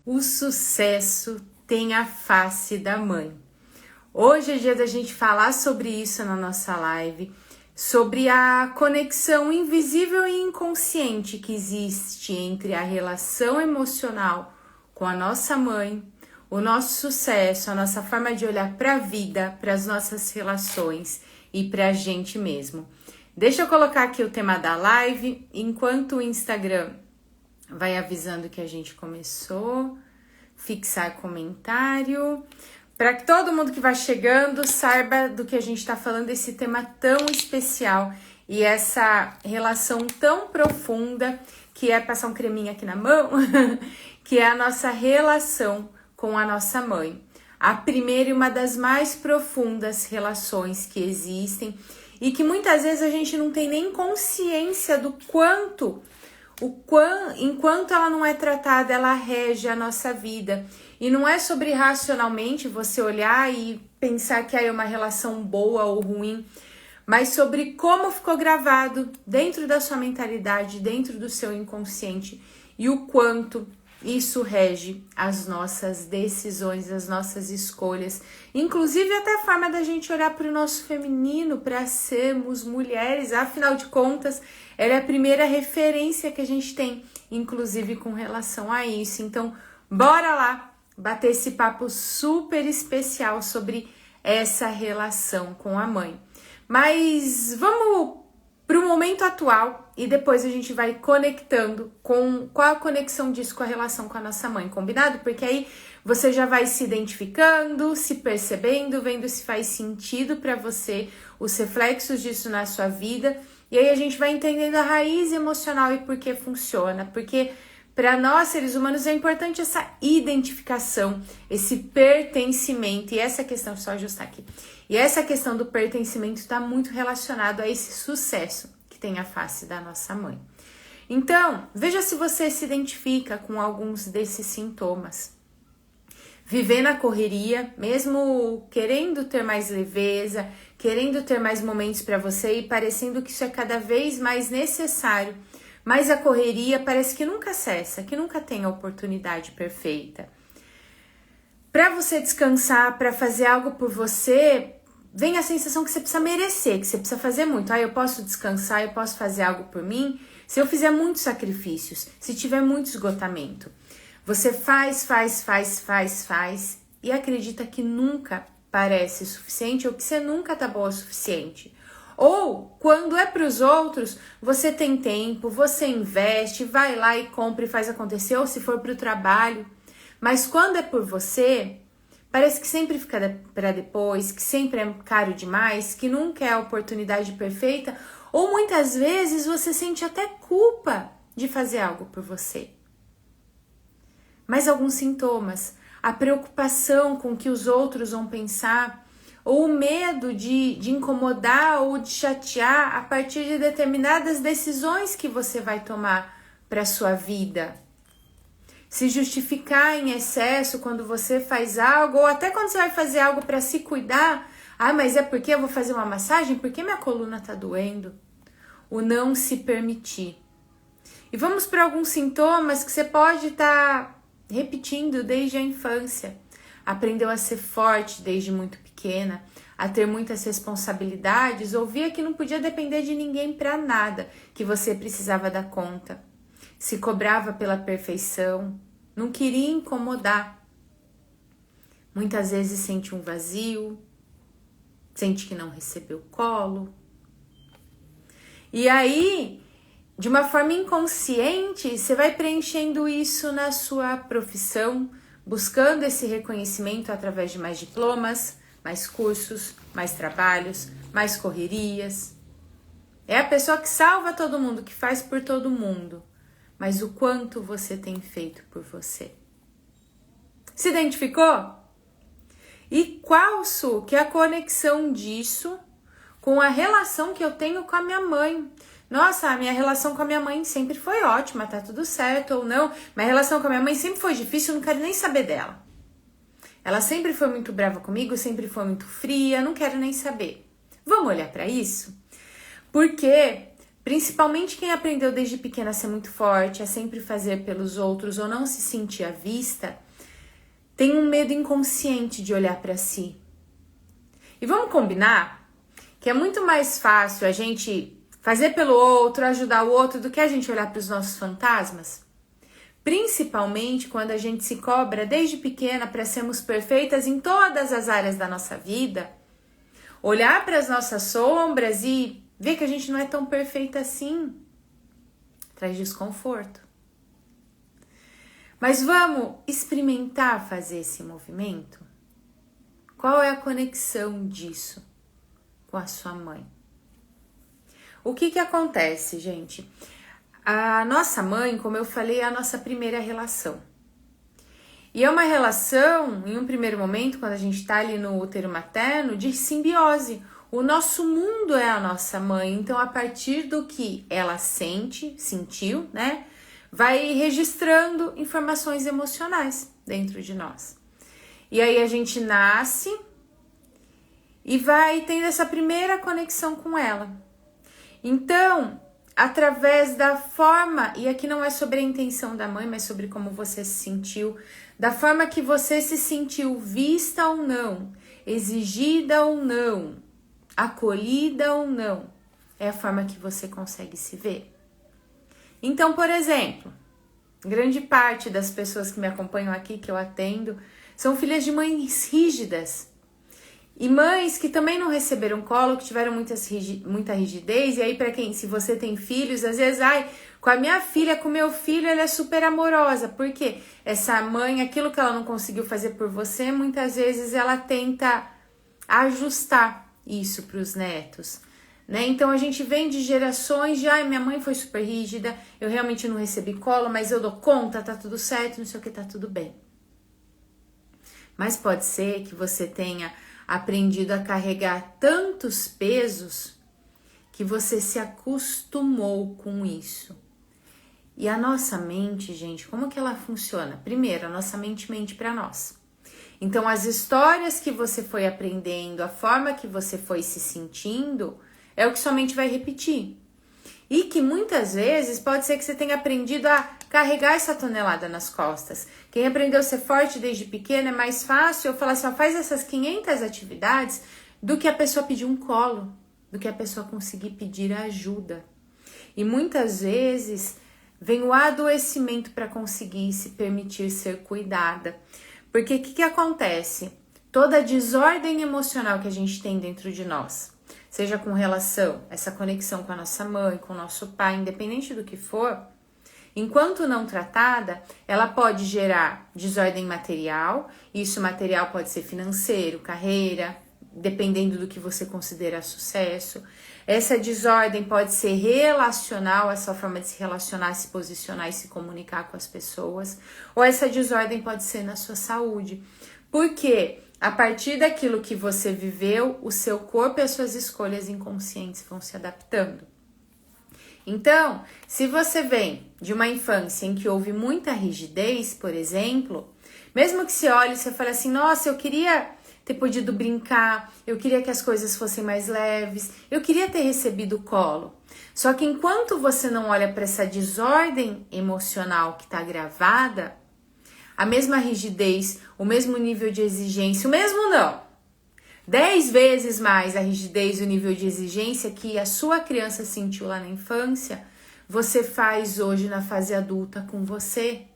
O sucesso tem a face da mãe. Hoje é dia da gente falar sobre isso na nossa live, sobre a conexão invisível e inconsciente que existe entre a relação emocional com a nossa mãe, o nosso sucesso, a nossa forma de olhar para a vida, para as nossas relações e para a gente mesmo. Deixa eu colocar aqui o tema da live, enquanto o Instagram vai avisando que a gente começou, fixar comentário, para que todo mundo que vai chegando saiba do que a gente está falando, esse tema tão especial e essa relação tão profunda, que é passar um creminho aqui na mão, que é a nossa relação com a nossa mãe. A primeira e uma das mais profundas relações que existem e que muitas vezes a gente não tem nem consciência do enquanto ela não é tratada, ela rege a nossa vida. E não é sobre racionalmente você olhar e pensar que é uma relação boa ou ruim, mas sobre como ficou gravado dentro da sua mentalidade, dentro do seu inconsciente e o quanto isso rege as nossas decisões, as nossas escolhas, inclusive até a forma da gente olhar para o nosso feminino, para sermos mulheres. Afinal de contas, ela é a primeira referência que a gente tem, inclusive com relação a isso. Então, bora lá bater esse papo super especial sobre essa relação com a mãe. Mas vamos para o momento atual e depois a gente vai conectando com qual a conexão disso com a relação com a nossa mãe, combinado? Porque aí você já vai se identificando, se percebendo, vendo se faz sentido para você os reflexos disso na sua vida, e aí a gente vai entendendo a raiz emocional e por que funciona, porque para nós, seres humanos, é importante essa identificação, esse pertencimento, e essa questão, só ajustar aqui, e essa questão do pertencimento está muito relacionado a esse sucesso que tem a face da nossa mãe. Então, veja se você se identifica com alguns desses sintomas. Viver na correria, mesmo querendo ter mais leveza, querendo ter mais momentos para você e parecendo que isso é cada vez mais necessário, mas a correria parece que nunca cessa, que nunca tem a oportunidade perfeita. Para você descansar, para fazer algo por você, vem a sensação que você precisa merecer, que você precisa fazer muito. Eu posso descansar, eu posso fazer algo por mim se eu fizer muitos sacrifícios, se tiver muito esgotamento. Você faz e acredita que nunca parece suficiente ou que você nunca tá boa o suficiente. Ou, quando é para os outros, você tem tempo, você investe, vai lá e compra e faz acontecer, ou se for para o trabalho. Mas quando é por você, parece que sempre fica para depois, que sempre é caro demais, que nunca é a oportunidade perfeita, ou muitas vezes você sente até culpa de fazer algo por você. Mas alguns sintomas, a preocupação com o que os outros vão pensar, ou o medo de incomodar ou de chatear a partir de determinadas decisões que você vai tomar para a sua vida. Se justificar em excesso quando você faz algo, ou até quando você vai fazer algo para se cuidar. Mas é porque eu vou fazer uma massagem? Porque minha coluna está doendo? O não se permitir. E vamos para alguns sintomas que você pode estar repetindo desde a infância. Aprendeu a ser forte desde muito pequena, a ter muitas responsabilidades, ouvia que não podia depender de ninguém para nada, que você precisava dar conta. Se cobrava pela perfeição, não queria incomodar. Muitas vezes sente um vazio, sente que não recebeu colo. E aí, de uma forma inconsciente, você vai preenchendo isso na sua profissão, buscando esse reconhecimento através de mais diplomas, mais cursos, mais trabalhos, mais correrias. É a pessoa que salva todo mundo, que faz por todo mundo. Mas o quanto você tem feito por você? Se identificou? E qual, Su, que é a conexão disso com a relação que eu tenho com a minha mãe? Nossa, a minha relação com a minha mãe sempre foi ótima, tá tudo certo ou não. Minha relação com a minha mãe sempre foi difícil, eu não quero nem saber dela. Ela sempre foi muito brava comigo, sempre foi muito fria, não quero nem saber. Vamos olhar para isso? Porque Principalmente quem aprendeu desde pequena a ser muito forte, a sempre fazer pelos outros ou não se sentir à vista, tem um medo inconsciente de olhar para si. E vamos combinar que é muito mais fácil a gente fazer pelo outro, ajudar o outro, do que a gente olhar para os nossos fantasmas? Principalmente quando a gente se cobra desde pequena para sermos perfeitas em todas as áreas da nossa vida, olhar para as nossas sombras e ver que a gente não é tão perfeita assim traz desconforto. Mas vamos experimentar fazer esse movimento? Qual é a conexão disso com a sua mãe? O que acontece, gente? A nossa mãe, como eu falei, é a nossa primeira relação. E é uma relação, em um primeiro momento, quando a gente está ali no útero materno, de simbiose. O nosso mundo é a nossa mãe, então a partir do que ela sentiu, né, vai registrando informações emocionais dentro de nós. E aí a gente nasce e vai tendo essa primeira conexão com ela. Então, através da forma, e aqui não é sobre a intenção da mãe, mas sobre como você se sentiu, da forma que você se sentiu vista ou não, exigida ou não, acolhida ou não, é a forma que você consegue se ver. Então, por exemplo, grande parte das pessoas que me acompanham aqui, que eu atendo, são filhas de mães rígidas. E mães que também não receberam colo, que tiveram muita rigidez. E aí, para quem, se você tem filhos, às vezes, com a minha filha, com o meu filho, ela é super amorosa. Por quê? Essa mãe, aquilo que ela não conseguiu fazer por você, muitas vezes ela tenta ajustar isso para os netos, né? Então a gente vem de gerações de, minha mãe foi super rígida, eu realmente não recebi colo, mas eu dou conta, tá tudo certo, não sei o que, tá tudo bem. Mas pode ser que você tenha aprendido a carregar tantos pesos que você se acostumou com isso. E a nossa mente, gente, como que ela funciona? Primeiro, a nossa mente mente para nós. Então, as histórias que você foi aprendendo, a forma que você foi se sentindo, é o que sua mente vai repetir. E que muitas vezes pode ser que você tenha aprendido a carregar essa tonelada nas costas. Quem aprendeu a ser forte desde pequeno é mais fácil eu falar assim, faz essas 500 atividades do que a pessoa pedir um colo, do que a pessoa conseguir pedir ajuda. E muitas vezes vem o adoecimento para conseguir se permitir ser cuidada. Porque o que acontece? Toda a desordem emocional que a gente tem dentro de nós, seja com relação a essa conexão com a nossa mãe, com o nosso pai, independente do que for, enquanto não tratada, ela pode gerar desordem material. Isso material pode ser financeiro, carreira, dependendo do que você considera sucesso. Essa desordem pode ser relacional, a sua forma de se relacionar, se posicionar e se comunicar com as pessoas. Ou essa desordem pode ser na sua saúde. Porque a partir daquilo que você viveu, o seu corpo e as suas escolhas inconscientes vão se adaptando. Então, se você vem de uma infância em que houve muita rigidez, por exemplo, mesmo que você olhe e você fale assim, nossa, eu queria ter podido brincar, eu queria que as coisas fossem mais leves, eu queria ter recebido colo. Só que enquanto você não olha para essa desordem emocional que está gravada, a mesma rigidez, o mesmo nível de exigência, o mesmo não, 10 vezes mais a rigidez e o nível de exigência que a sua criança sentiu lá na infância, você faz hoje na fase adulta com você.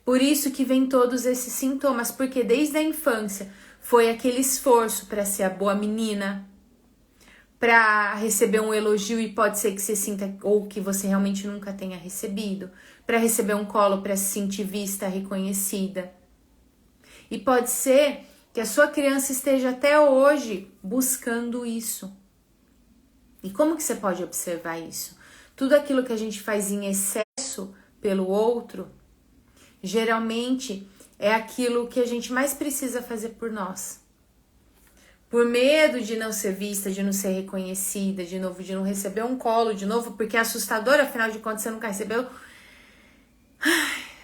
Por isso que vem todos esses sintomas, porque desde a infância foi aquele esforço para ser a boa menina, para receber um elogio e pode ser que você sinta ou que você realmente nunca tenha recebido, para receber um colo, para se sentir vista, reconhecida. E pode ser que a sua criança esteja até hoje buscando isso. E como que você pode observar isso? Tudo aquilo que a gente faz em excesso pelo outro, geralmente é aquilo que a gente mais precisa fazer por nós. Por medo de não ser vista, de não ser reconhecida, de novo, de não receber um colo, de novo, porque é assustador, afinal de contas você nunca recebeu.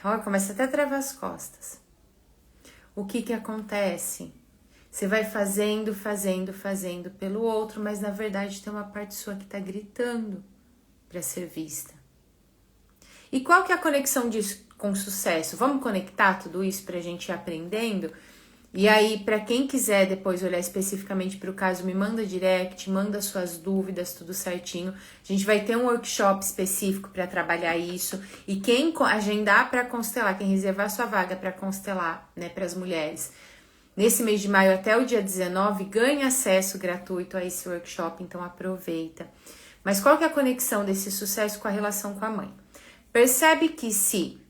Olha, começa até a travar as costas. O que acontece? Você vai fazendo pelo outro, mas na verdade tem uma parte sua que tá gritando. para ser vista. E qual que é a conexão disso com sucesso? Vamos conectar tudo isso para a gente ir aprendendo? E aí, para quem quiser depois olhar especificamente para o caso, me manda direct, manda suas dúvidas, tudo certinho. A gente vai ter um workshop específico para trabalhar isso. E quem agendar para constelar, quem reservar sua vaga para constelar, né, para as mulheres, nesse mês de maio até o dia 19, ganha acesso gratuito a esse workshop, então aproveita. Mas qual que é a conexão desse sucesso com a relação com a mãe? Percebe que se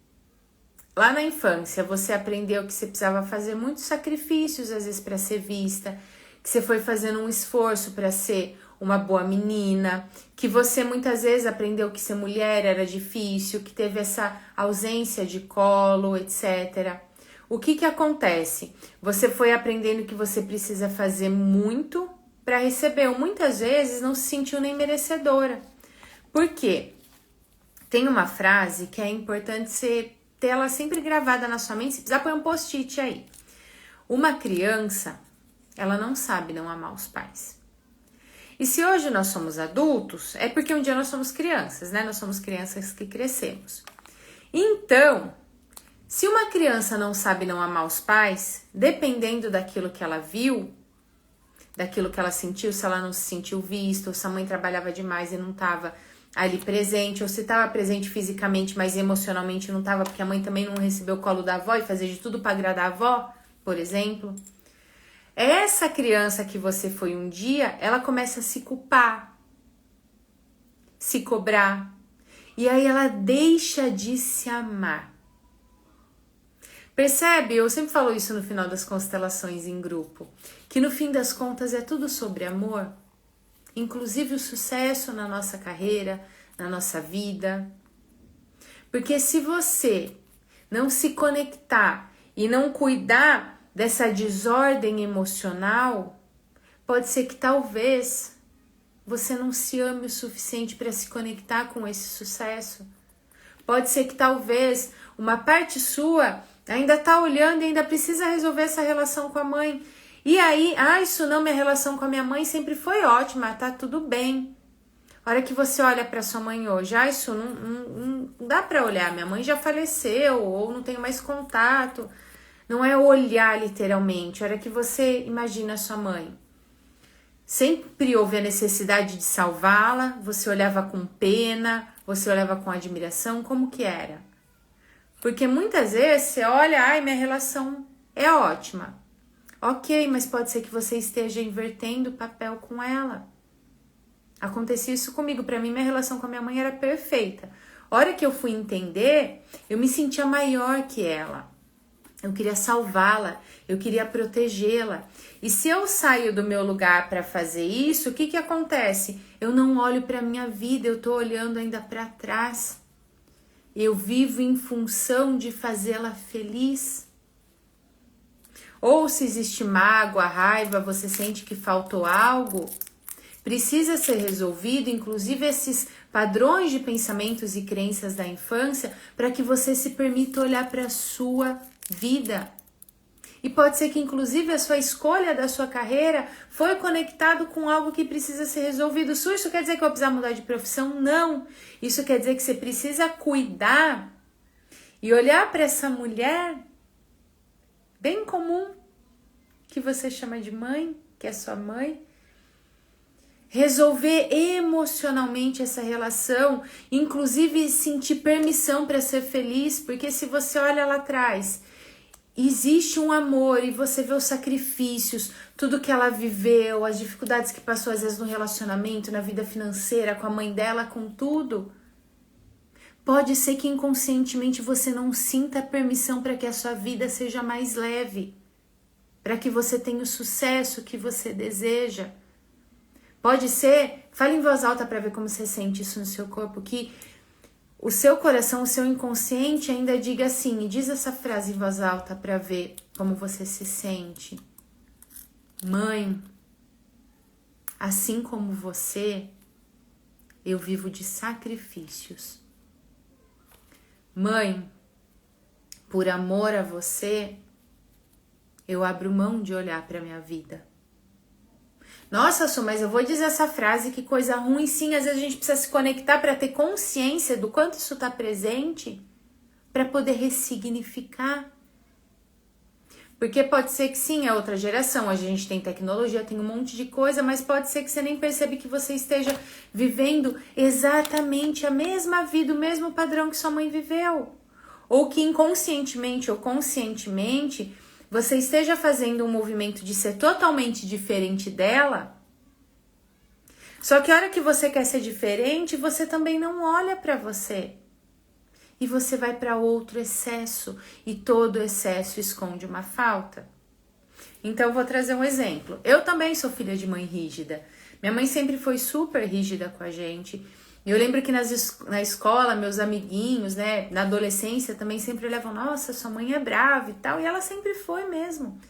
lá na infância você aprendeu que você precisava fazer muitos sacrifícios, às vezes para ser vista, que você foi fazendo um esforço para ser uma boa menina, que você muitas vezes aprendeu que ser mulher era difícil, que teve essa ausência de colo, etc. O que acontece? Você foi aprendendo que você precisa fazer muito para receber, ou muitas vezes não se sentiu nem merecedora. Por quê? Tem uma frase que é importante você ter ela sempre gravada na sua mente, se precisar põe um post-it aí. Uma criança, ela não sabe não amar os pais. E se hoje nós somos adultos, é porque um dia nós somos crianças, né? Nós somos crianças que crescemos. Então, se uma criança não sabe não amar os pais, dependendo daquilo que ela viu, daquilo que ela sentiu, se ela não se sentiu vista, ou se a mãe trabalhava demais e não estava ali presente, ou se estava presente fisicamente, mas emocionalmente não estava, porque a mãe também não recebeu o colo da avó e fazia de tudo para agradar a avó, por exemplo. Essa criança que você foi um dia, ela começa a se culpar, se cobrar, e aí ela deixa de se amar. Percebe? Eu sempre falo isso no final das constelações em grupo, que no fim das contas é tudo sobre amor. Inclusive o sucesso na nossa carreira, na nossa vida. Porque se você não se conectar e não cuidar dessa desordem emocional, pode ser que talvez você não se ame o suficiente para se conectar com esse sucesso. Pode ser que talvez uma parte sua ainda está olhando e ainda precisa resolver essa relação com a mãe. E aí, isso não, minha relação com a minha mãe sempre foi ótima, tá tudo bem. A hora que você olha para sua mãe hoje, isso não dá para olhar, minha mãe já faleceu, ou não tenho mais contato. Não é olhar literalmente. A hora que você imagina a sua mãe, sempre houve a necessidade de salvá-la, você olhava com pena, você olhava com admiração, como que era? Porque muitas vezes você olha, minha relação é ótima. Ok, mas pode ser que você esteja invertendo o papel com ela. Acontecia isso comigo. Para mim, minha relação com a minha mãe era perfeita. A hora que eu fui entender, eu me sentia maior que ela. Eu queria salvá-la, eu queria protegê-la. E se eu saio do meu lugar para fazer isso, o que acontece? Eu não olho para a minha vida, eu estou olhando ainda para trás. Eu vivo em função de fazê-la feliz. Ou se existe mágoa, raiva, você sente que faltou algo, precisa ser resolvido, inclusive esses padrões de pensamentos e crenças da infância, para que você se permita olhar para a sua vida. E pode ser que inclusive a sua escolha da sua carreira foi conectado com algo que precisa ser resolvido. Isso quer dizer que eu vou precisar mudar de profissão? Não. Isso quer dizer que você precisa cuidar e olhar para essa mulher bem comum, que você chama de mãe, que é sua mãe, resolver emocionalmente essa relação, inclusive sentir permissão para ser feliz, porque se você olha lá atrás, existe um amor e você vê os sacrifícios, tudo que ela viveu, as dificuldades que passou às vezes no relacionamento, na vida financeira, com a mãe dela, com tudo. Pode ser que inconscientemente você não sinta permissão para que a sua vida seja mais leve, para que você tenha o sucesso que você deseja. Pode ser, fale em voz alta para ver como você sente isso no seu corpo, que o seu coração, o seu inconsciente ainda diga assim, e diz essa frase em voz alta para ver como você se sente. Mãe, assim como você, eu vivo de sacrifícios. Mãe, por amor a você, eu abro mão de olhar para minha vida. Nossa, Su, mas eu vou dizer essa frase, que coisa ruim. Sim, às vezes a gente precisa se conectar para ter consciência do quanto isso está presente, para poder ressignificar. Porque pode ser que sim, é outra geração, a gente tem tecnologia, tem um monte de coisa, mas pode ser que você nem percebe que você esteja vivendo exatamente a mesma vida, o mesmo padrão que sua mãe viveu. Ou que inconscientemente ou conscientemente você esteja fazendo um movimento de ser totalmente diferente dela. Só que a hora que você quer ser diferente, você também não olha para você. E você vai para outro excesso, e todo excesso esconde uma falta. Então, vou trazer um exemplo. Eu também sou filha de mãe rígida. Minha mãe sempre foi super rígida com a gente. Eu lembro que na escola, meus amiguinhos, né, na adolescência também sempre olhavam, nossa, sua mãe é brava e tal, e ela sempre foi mesmo.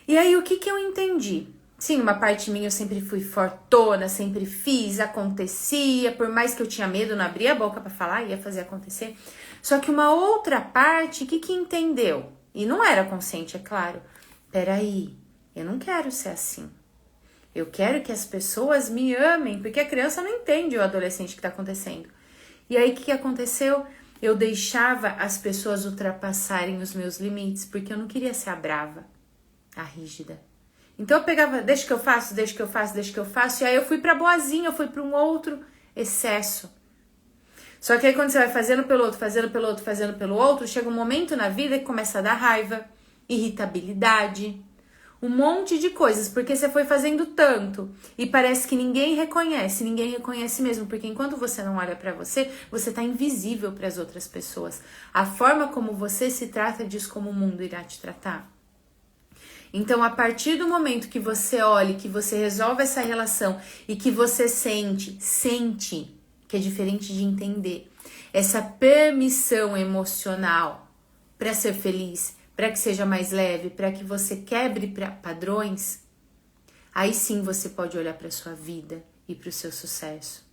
E aí, o que eu entendi? Sim, uma parte minha eu sempre fui fortona, sempre fiz, acontecia, por mais que eu tinha medo, não abria a boca pra falar, ia fazer acontecer. Só que uma outra parte, o que entendeu? E não era consciente, é claro. Peraí, eu não quero ser assim. Eu quero que as pessoas me amem, porque a criança não entende o adolescente que tá acontecendo. E aí, o que aconteceu? Eu deixava as pessoas ultrapassarem os meus limites, porque eu não queria ser a brava, a rígida. Então eu pegava, deixa que eu faço, e aí eu fui pra boazinha, eu fui pra um outro excesso. Só que aí quando você vai fazendo pelo outro, chega um momento na vida que começa a dar raiva, irritabilidade, um monte de coisas, porque você foi fazendo tanto e parece que ninguém reconhece mesmo, porque enquanto você não olha pra você, você tá invisível para as outras pessoas. A forma como você se trata diz como o mundo irá te tratar. Então, a partir do momento que você olha, que você resolve essa relação e que você sente, que é diferente de entender, essa permissão emocional para ser feliz, para que seja mais leve, para que você quebre padrões, aí sim você pode olhar para sua vida e para o seu sucesso.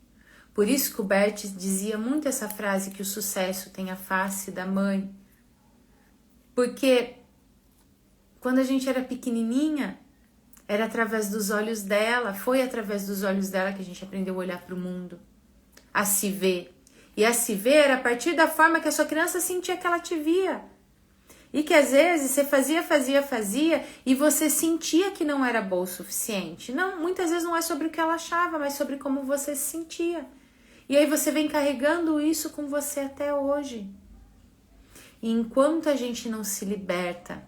Por isso que o Bert dizia muito essa frase, que o sucesso tem a face da mãe. Porque quando a gente era pequenininha, era através dos olhos dela, foi através dos olhos dela que a gente aprendeu a olhar para o mundo, a se ver. E a se ver era a partir da forma que a sua criança sentia que ela te via. E que às vezes você fazia e você sentia que não era boa o suficiente. Não, muitas vezes não é sobre o que ela achava, mas sobre como você se sentia. E aí você vem carregando isso com você até hoje. E enquanto a gente não se liberta,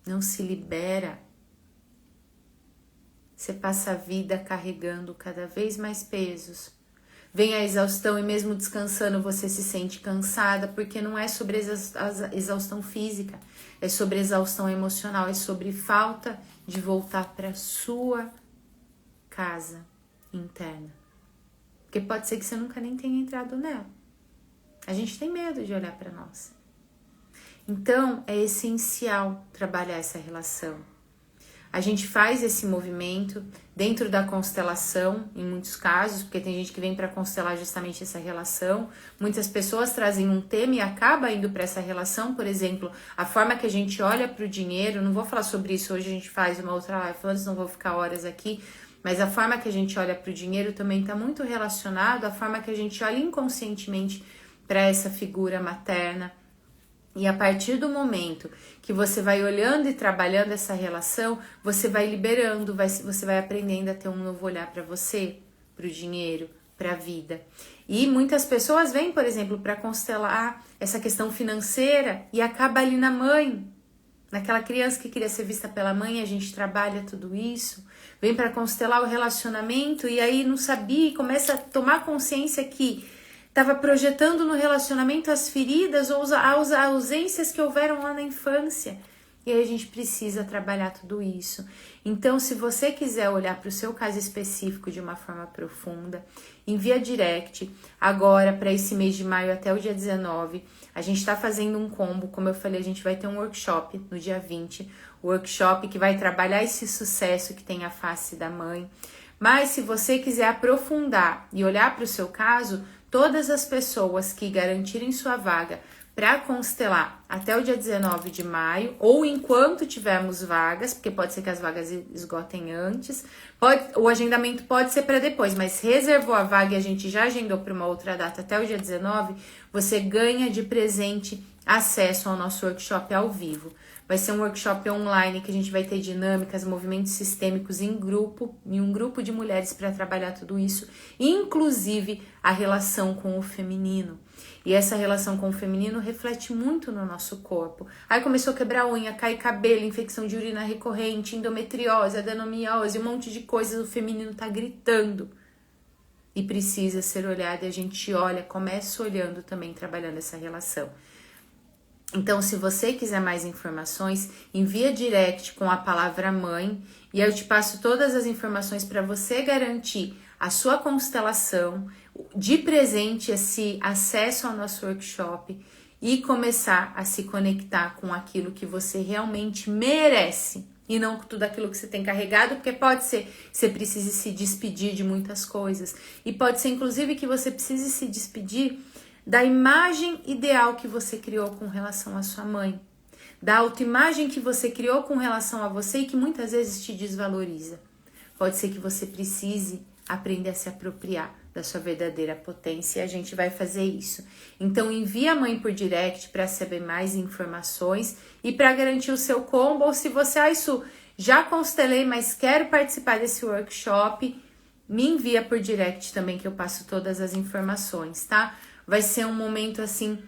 não se libera, você passa a vida carregando cada vez mais pesos. Vem a exaustão e mesmo descansando você se sente cansada, porque não é sobre a exaustão física, é sobre exaustão emocional, é sobre falta de voltar para sua casa interna. Porque pode ser que você nunca nem tenha entrado nela. A gente tem medo de olhar para nós. Então, é essencial trabalhar essa relação. A gente faz esse movimento dentro da constelação, em muitos casos, porque tem gente que vem para constelar justamente essa relação. Muitas pessoas trazem um tema e acaba indo para essa relação. Por exemplo, a forma que a gente olha para o dinheiro, não vou falar sobre isso hoje, a gente faz uma outra live, falando, não vou ficar horas aqui, mas a forma que a gente olha para o dinheiro também está muito relacionado à forma que a gente olha inconscientemente para essa figura materna. E a partir do momento que você vai olhando e trabalhando essa relação, você vai liberando, você vai aprendendo a ter um novo olhar para você, para o dinheiro, para a vida. E muitas pessoas vêm, por exemplo, para constelar essa questão financeira e acaba ali na mãe, naquela criança que queria ser vista pela mãe, a gente trabalha tudo isso. Vem para constelar o relacionamento e aí não sabia e começa a tomar consciência que estava projetando no relacionamento as feridas ou as ausências que houveram lá na infância. E aí a gente precisa trabalhar tudo isso. Então, se você quiser olhar para o seu caso específico de uma forma profunda, envia direct agora para esse mês de maio até o dia 19. A gente está fazendo um combo, como eu falei, a gente vai ter um workshop no dia 20. Workshop que vai trabalhar esse sucesso que tem a face da mãe. Mas se você quiser aprofundar e olhar para o seu caso, todas as pessoas que garantirem sua vaga para constelar até o dia 19 de maio, ou enquanto tivermos vagas, porque pode ser que as vagas esgotem antes, o agendamento pode ser para depois, mas reservou a vaga e a gente já agendou para uma outra data até o dia 19, você ganha de presente acesso ao nosso workshop ao vivo. Vai ser um workshop online que a gente vai ter dinâmicas, movimentos sistêmicos em um grupo de mulheres para trabalhar tudo isso, inclusive a relação com o feminino. E essa relação com o feminino reflete muito no nosso corpo. Aí começou a quebrar unha, cair cabelo, infecção de urina recorrente, endometriose, adenomiose, um monte de coisas. O feminino tá gritando e precisa ser olhado. E a gente olha, começa olhando também, trabalhando essa relação. Então, se você quiser mais informações, envia direct com a palavra mãe e eu te passo todas as informações para você garantir a sua constelação, de presente esse acesso ao nosso workshop e começar a se conectar com aquilo que você realmente merece e não com tudo aquilo que você tem carregado, porque pode ser que você precise se despedir de muitas coisas e pode ser inclusive que você precise se despedir da imagem ideal que você criou com relação à sua mãe, da autoimagem que você criou com relação a você e que muitas vezes te desvaloriza. Pode ser que você precise aprender a se apropriar da sua verdadeira potência e a gente vai fazer isso. Então envia a mãe por direct para saber mais informações e para garantir o seu combo, ou se você, isso já constelei, mas quero participar desse workshop, me envia por direct também que eu passo todas as informações, tá? Vai ser um momento assim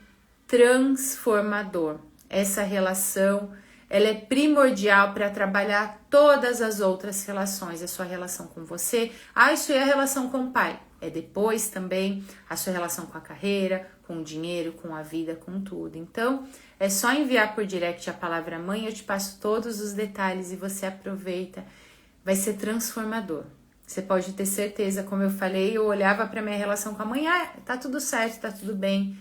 transformador. Essa relação, ela é primordial para trabalhar todas as outras relações. A sua relação com você, isso é a relação com o pai. É depois também a sua relação com a carreira, com o dinheiro, com a vida, com tudo. Então, é só enviar por direct a palavra mãe, eu te passo todos os detalhes e você aproveita. Vai ser transformador. Você pode ter certeza, como eu falei, eu olhava para minha relação com a mãe, tá tudo certo, tá tudo bem.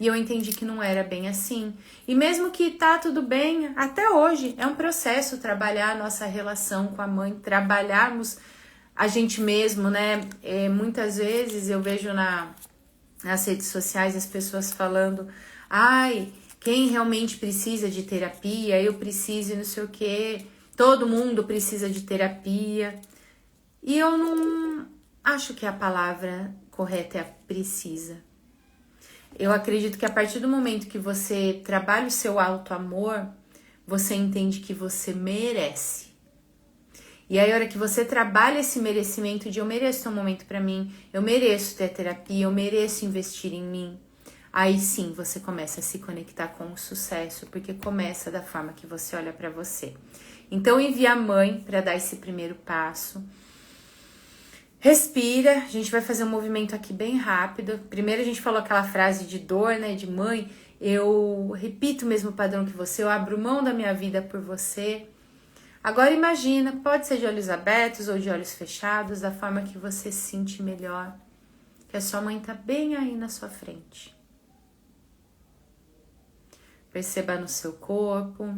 E eu entendi que não era bem assim. E mesmo que tá tudo bem, até hoje é um processo trabalhar a nossa relação com a mãe, trabalharmos a gente mesmo, né? Muitas vezes eu vejo nas redes sociais as pessoas falando, quem realmente precisa de terapia, eu preciso e não sei o quê, todo mundo precisa de terapia. E eu não acho que a palavra correta é a precisa. Eu acredito que a partir do momento que você trabalha o seu auto-amor, você entende que você merece. E aí, a hora que você trabalha esse merecimento de eu mereço ter um momento pra mim, eu mereço ter terapia, eu mereço investir em mim, aí sim você começa a se conectar com o sucesso, porque começa da forma que você olha pra você. Então, envia a mãe pra dar esse primeiro passo. Respira, a gente vai fazer um movimento aqui bem rápido. Primeiro a gente falou aquela frase de dor, né, de mãe. Eu repito o mesmo padrão que você, eu abro mão da minha vida por você. Agora imagina, pode ser de olhos abertos ou de olhos fechados, da forma que você se sente melhor. Que a sua mãe tá bem aí na sua frente. Perceba no seu corpo,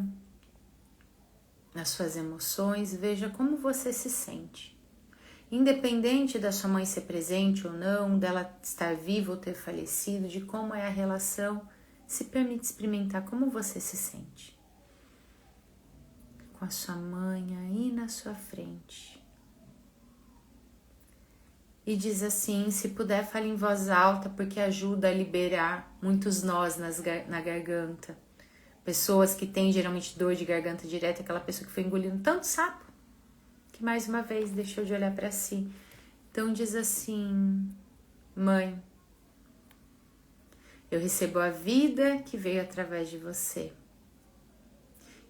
nas suas emoções, veja como você se sente. Independente da sua mãe ser presente ou não, dela estar viva ou ter falecido, de como é a relação, se permite experimentar como você se sente. Com a sua mãe aí na sua frente. E diz assim, se puder, fale em voz alta, porque ajuda a liberar muitos nós na garganta. Pessoas que têm geralmente dor de garganta direta, aquela pessoa que foi engolindo tanto sapo, que mais uma vez deixou de olhar para si. Então diz assim, mãe, eu recebo a vida que veio através de você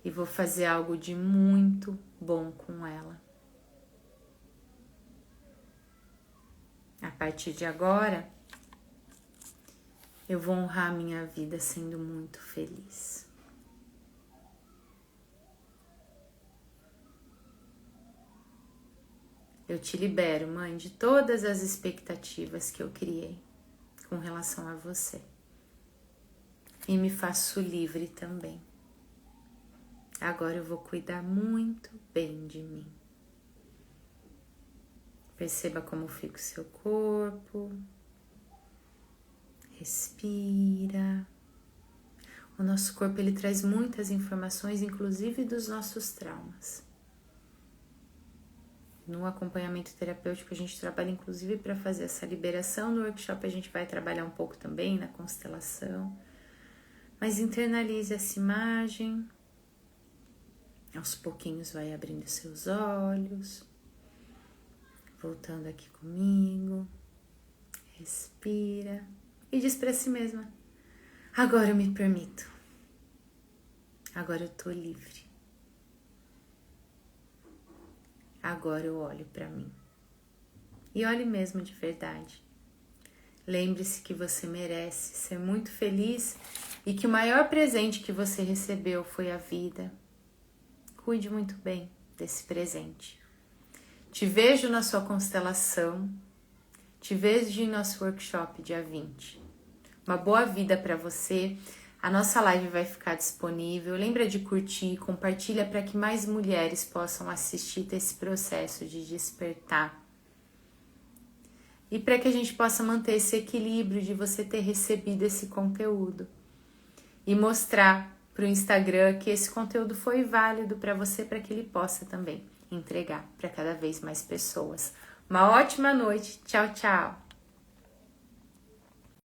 e vou fazer algo de muito bom com ela. A partir de agora, eu vou honrar a minha vida sendo muito feliz. Eu te libero, mãe, de todas as expectativas que eu criei com relação a você. E me faço livre também. Agora eu vou cuidar muito bem de mim. Perceba como fica o seu corpo. Respira. O nosso corpo, ele traz muitas informações, inclusive dos nossos traumas. No acompanhamento terapêutico, a gente trabalha inclusive para fazer essa liberação. No workshop, a gente vai trabalhar um pouco também na constelação. Mas internalize essa imagem. Aos pouquinhos vai abrindo seus olhos. Voltando aqui comigo. Respira. E diz para si mesma: agora eu me permito. Agora eu tô livre. Agora eu olho para mim. E olhe mesmo de verdade. Lembre-se que você merece ser muito feliz e que o maior presente que você recebeu foi a vida. Cuide muito bem desse presente. Te vejo na sua constelação. Te vejo em nosso workshop dia 20. Uma boa vida para você. A nossa live vai ficar disponível. Lembra de curtir, compartilha para que mais mulheres possam assistir esse processo de despertar. E para que a gente possa manter esse equilíbrio de você ter recebido esse conteúdo. E mostrar para o Instagram que esse conteúdo foi válido para você, para que ele possa também entregar para cada vez mais pessoas. Uma ótima noite. Tchau, tchau.